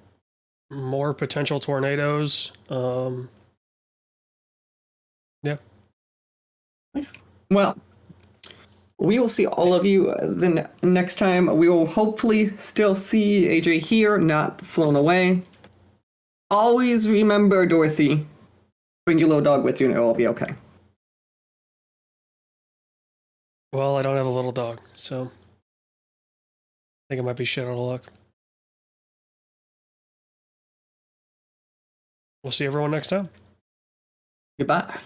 more potential tornadoes. Yeah. Nice. Well, we will see all of you the next time. We will hopefully still see AJ here, not flown away. Always remember, Dorothy, bring your little dog with you and it will all be okay. Well, I don't have a little dog, so I think it might be shit out of luck. We'll see everyone next time. Goodbye.